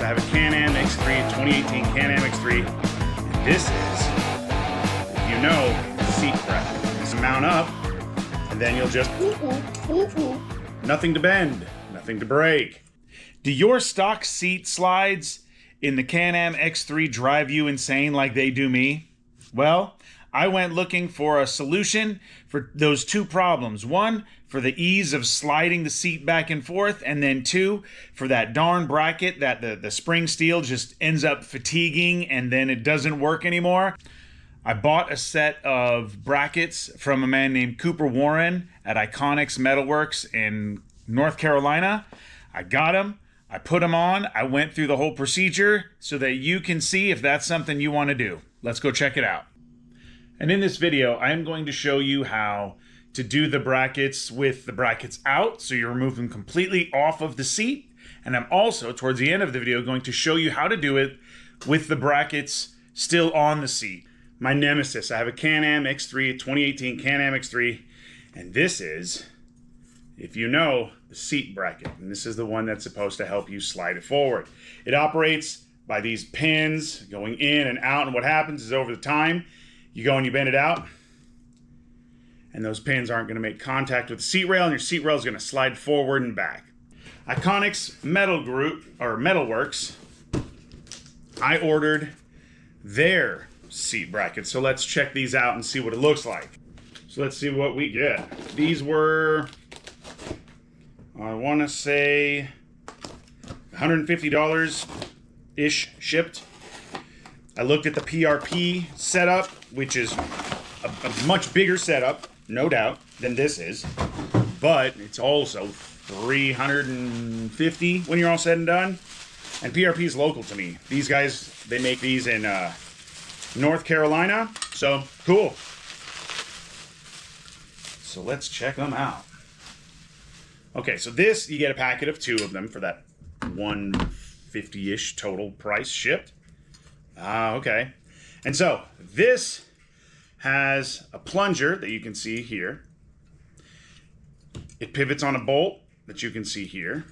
nemesis. I have a Canam X3, 2018 Canam X3. And this is, if you know, the seat bracket. Just mount up, and then you'll just nothing to bend, nothing to break. Do your stock seat slides in the Canam X3 drive you insane like they do me? Well, I went looking for a solution for those two problems. One, for the ease of sliding the seat back and forth, and then two, for that darn bracket that the spring steel just ends up fatiguing and then it doesn't work anymore. I bought a set of brackets from a man named Cooper Warren at Iconix Metalworks in North Carolina. I got them. I put them on. I went through the whole procedure so that you can see if that's something you want to do. Let's go check it out. And in this video, I am going to show you how to do the brackets with the brackets out, so you remove them completely off of the seat. And I'm also, towards the end of the video, going to show you how to do it with the brackets still on the seat. My nemesis, I have a Canam X3, 2018 Canam X3, and this is, if you know, the seat bracket. And this is the one that's supposed to help you slide it forward. It operates by these pins going in and out, and what happens is over the time, you go and you bend it out, and those pins aren't going to make contact with the seat rail, and your seat rail is going to slide forward and back. Iconix Metal Group, or Metalworks, I ordered their seat brackets. So let's check these out and see what it looks like. So let's see what we get. These were, I want to say, $150-ish shipped. I looked at the PRP setup, which is a much bigger setup, no doubt, than this is. But it's also $350 when you're all said and done. And PRP is local to me. These guys, they make these in North Carolina. So, cool. So let's check them out. Okay, so this, you get a packet of 2 of them for that $150-ish total price shipped. Okay. And so this has a plunger that you can see here. It pivots on a bolt that you can see here.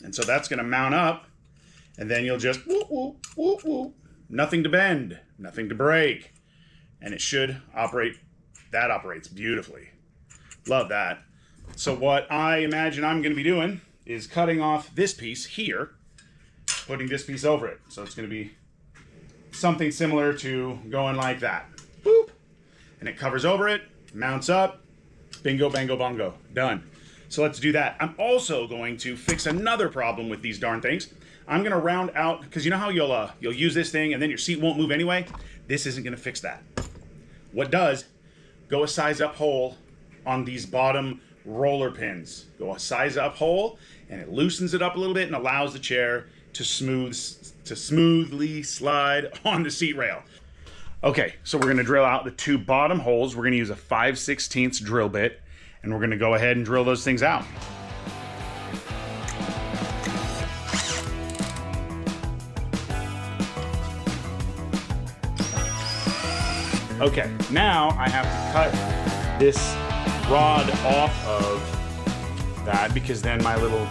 And so that's going to mount up, and then you'll just whoop, whoop, whoop, whoop. Nothing to bend, nothing to break. And it should operate. That operates beautifully. Love that. So what I imagine I'm going to be doing is cutting off this piece here, putting this piece over it. So it's going to be something similar to going like that. Boop. And it covers over it, mounts up, bingo, bango, bongo. Done. So let's do that. I'm also going to fix another problem with these darn things. I'm going to round out, because you know how you'll use this thing and then your seat won't move anyway? This isn't going to fix that. What does, go a size up hole on these bottom roller pins. Go a size up hole, and it loosens it up a little bit and allows the chair to smoothly slide on the seat rail. Okay, so we're going to drill out the 2 bottom holes. We're going to use a 5/16 drill bit, and we're going to go ahead and drill those things out. Okay, now I have to cut this rod off of that, because then my little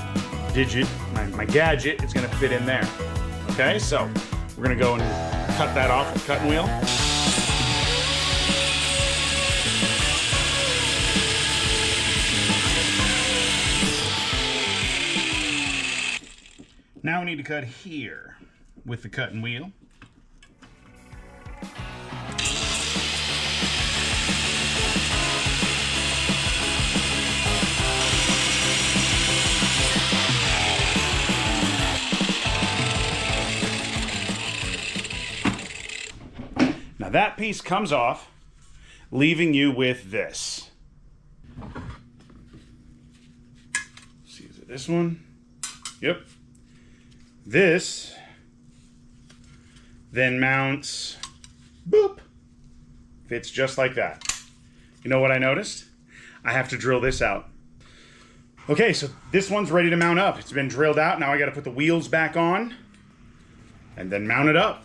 digit, my gadget, is going to fit in there. Okay, so we're going to go and cut that off with the cutting wheel. Now we need to cut here with the cutting wheel. Now that piece comes off, leaving you with this. Let's see, is it this one? Yep. This then mounts, boop, fits just like that. You know what I noticed? I have to drill this out. Okay, so this one's ready to mount up. It's been drilled out. Now I got to put the wheels back on and then mount it up.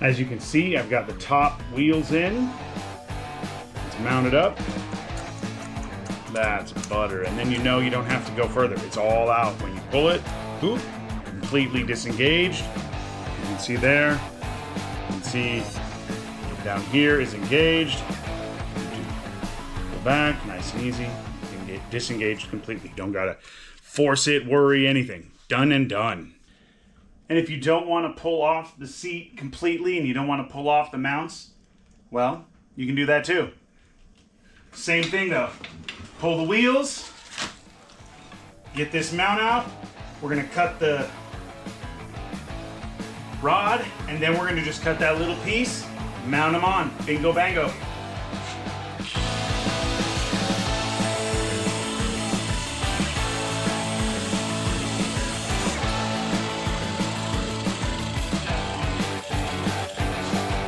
As you can see, I've got the top wheels in. It's mounted up. That's butter. And then you know you don't have to go further. It's all out. When you pull it, boop, completely disengaged. You can see there. You can see down here is engaged. Go back, nice and easy. Disengaged completely. Don't gotta force it, worry, anything. Done and done. And if you don't want to pull off the seat completely and you don't want to pull off the mounts, well, you can do that too. Same thing though. Pull the wheels, get this mount out. We're gonna cut the rod, and then we're gonna just cut that little piece, mount them on. Bingo bango.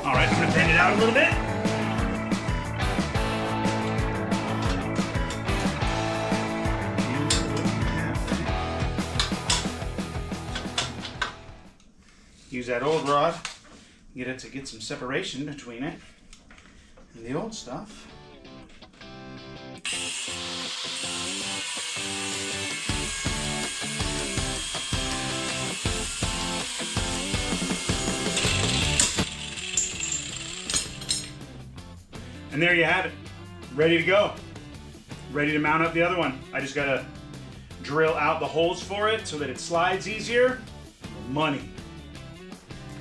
All right, I'm gonna bend it out a little bit. Use that old rod, get it to get some separation between it and the old stuff. And there you have it, ready to go. Ready to mount up the other one. I just gotta drill out the holes for it so that it slides easier. Money.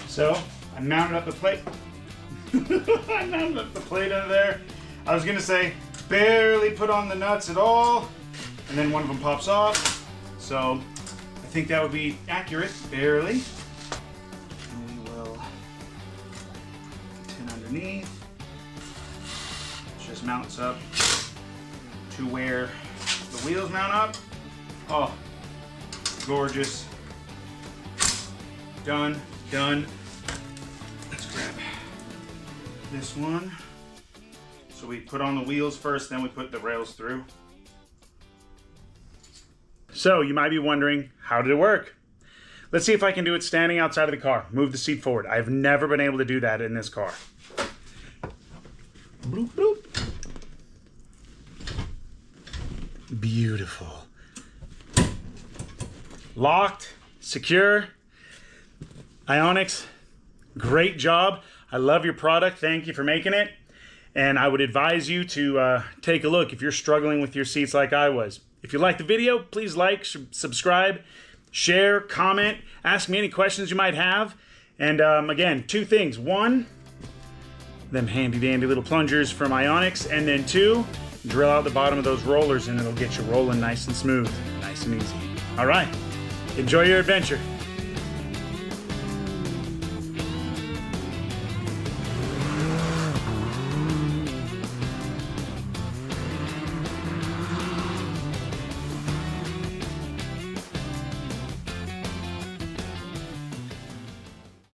So, I mounted up the plate. I mounted up the plate under there. I was gonna say, barely put on the nuts at all, and then one of them pops off. So, I think that would be accurate, barely. And we will tin underneath. Just mounts up to where the wheels mount up. Oh, gorgeous. Done, done. Let's grab this one. So we put on the wheels first, then we put the rails through. So you might be wondering, how did it work? Let's see if I can do it standing outside of the car. Move the seat forward. I've never been able to do that in this car. Bloop, bloop. Beautiful. Locked, secure. Iconix, great job. I love your product. Thank you for making it. And I would advise you to take a look if you're struggling with your seats like I was. If you liked the video, please like, subscribe, share, comment, ask me any questions you might have. And again, two things. One, them handy dandy little plungers from Iconix. And then two, drill out the bottom of those rollers and it'll get you rolling nice and smooth, nice and easy. All right, enjoy your adventure.